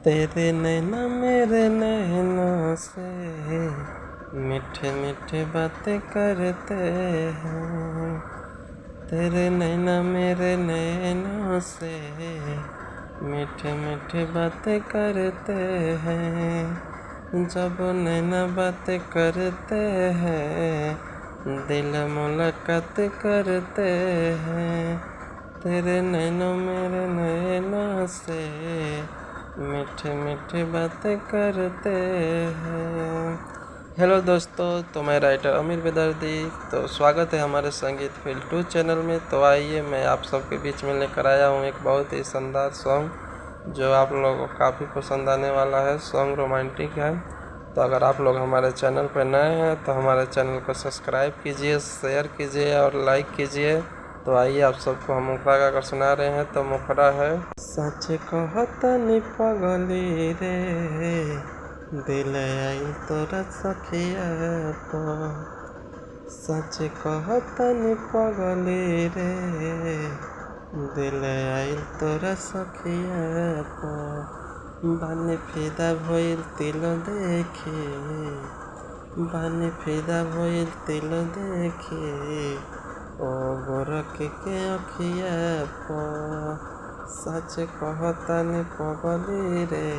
तेरे नैना मेरे नैनों से मीठे मीठे बातें करते हैं। तेरे नैना मेरे नैनों से मीठे मीठे बातें करते हैं। जब नैना बातें करते हैं दिल मुलाकात करते हैं। तेरे नैनों मेरे नैनों से मीठे मीठे बातें करते हैं। हेलो दोस्तों, तो मैं राइटर अमीर बेदर्दी। तो स्वागत है हमारे संगीत फील्ड 2 चैनल में। तो आइए मैं आप सबके बीच में लेकर आया हूँ एक बहुत ही शानदार सॉन्ग जो आप लोगों को काफ़ी पसंद आने वाला है। सॉन्ग रोमांटिक है। तो अगर आप लोग हमारे चैनल पर नए हैं तो हमारे चैनल को सब्सक्राइब कीजिए, शेयर कीजिए और लाइक कीजिए। तो आइए आप सबको हम मुखड़ा गाकर सुना रहे हैं। तो मुखड़ा है। सच कहतनी पगली रे दिल आइल तोरा सखिया तो। सच कहतनी पगली रे दिल आइल तोरा सखिया तो। बानी फिदा भइल तिल देखी, बानी फिदा भइल तिल देखी ओ गोरख के अखिया पर। सच कहतनी पगली रे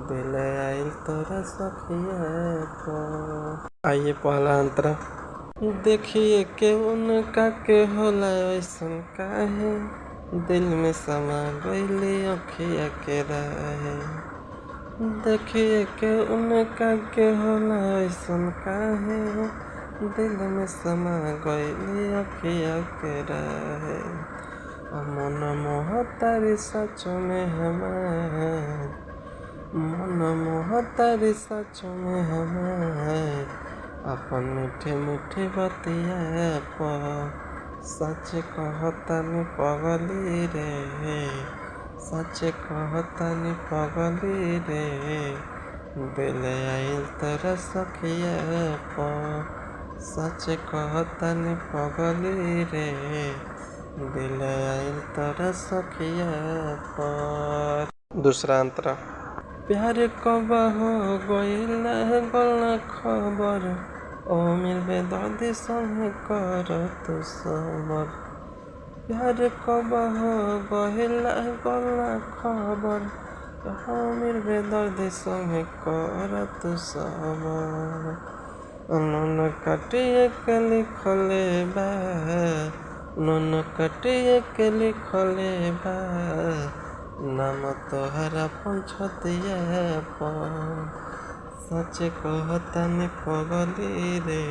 दिल आइल तोरा सखिया पर। आइए पहला अंतरा। देखिए के उनका के होला ऐसन काहे दिल में समा गइली अखिया के राहे। देखिए के उनका के होला ऐसन काहे दिल में समा गइली अखिया के राहे। मन मोहतारी सच में हमार, मन मोहतारी सच में हमार अपन मीठे मीठे बतिया पर। सच कहतनी पगली रे, सच कहतनी पगली रे दिल आइल तोरा सखिया पर। सच कहतनी पगली रे दिल आइल तोरा सखिया पर। दूसरा अंतरा। प्यार कब हो गइल गल खबर ओ मिलबे दर्दी संग कर तू सबर। प्यार कब हो गइल गल खबर ओ मिलबे दर्दी संग कर तू सबर। नन काटिए के लिखले बा, नन काटिए के लिखले बा नाम तोहरा पंछतिया पर। सच कहतनी पगली रे,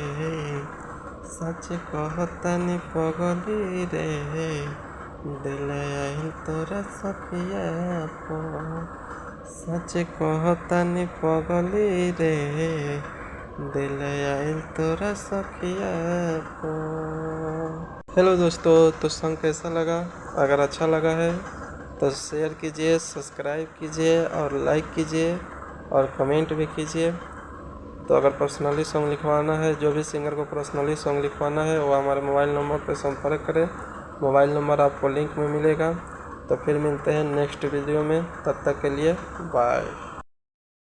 सच कहतनी पगली रे दिल आइल तोरा सखिया पर। सच कहतनी पगली रे दिल आइल तोरा सखिया पर। हेलो दोस्तों, तो सॉन्ग कैसा लगा? अगर अच्छा लगा है तो शेयर कीजिए, सब्सक्राइब कीजिए और लाइक कीजिए और कमेंट भी कीजिए। तो अगर पर्सनली सॉन्ग लिखवाना है, जो भी सिंगर को पर्सनली सॉन्ग लिखवाना है वो हमारे मोबाइल नंबर पर संपर्क करें। मोबाइल नंबर आपको लिंक में मिलेगा। तो फिर मिलते हैं नेक्स्ट वीडियो में, तब तक के लिए बाय।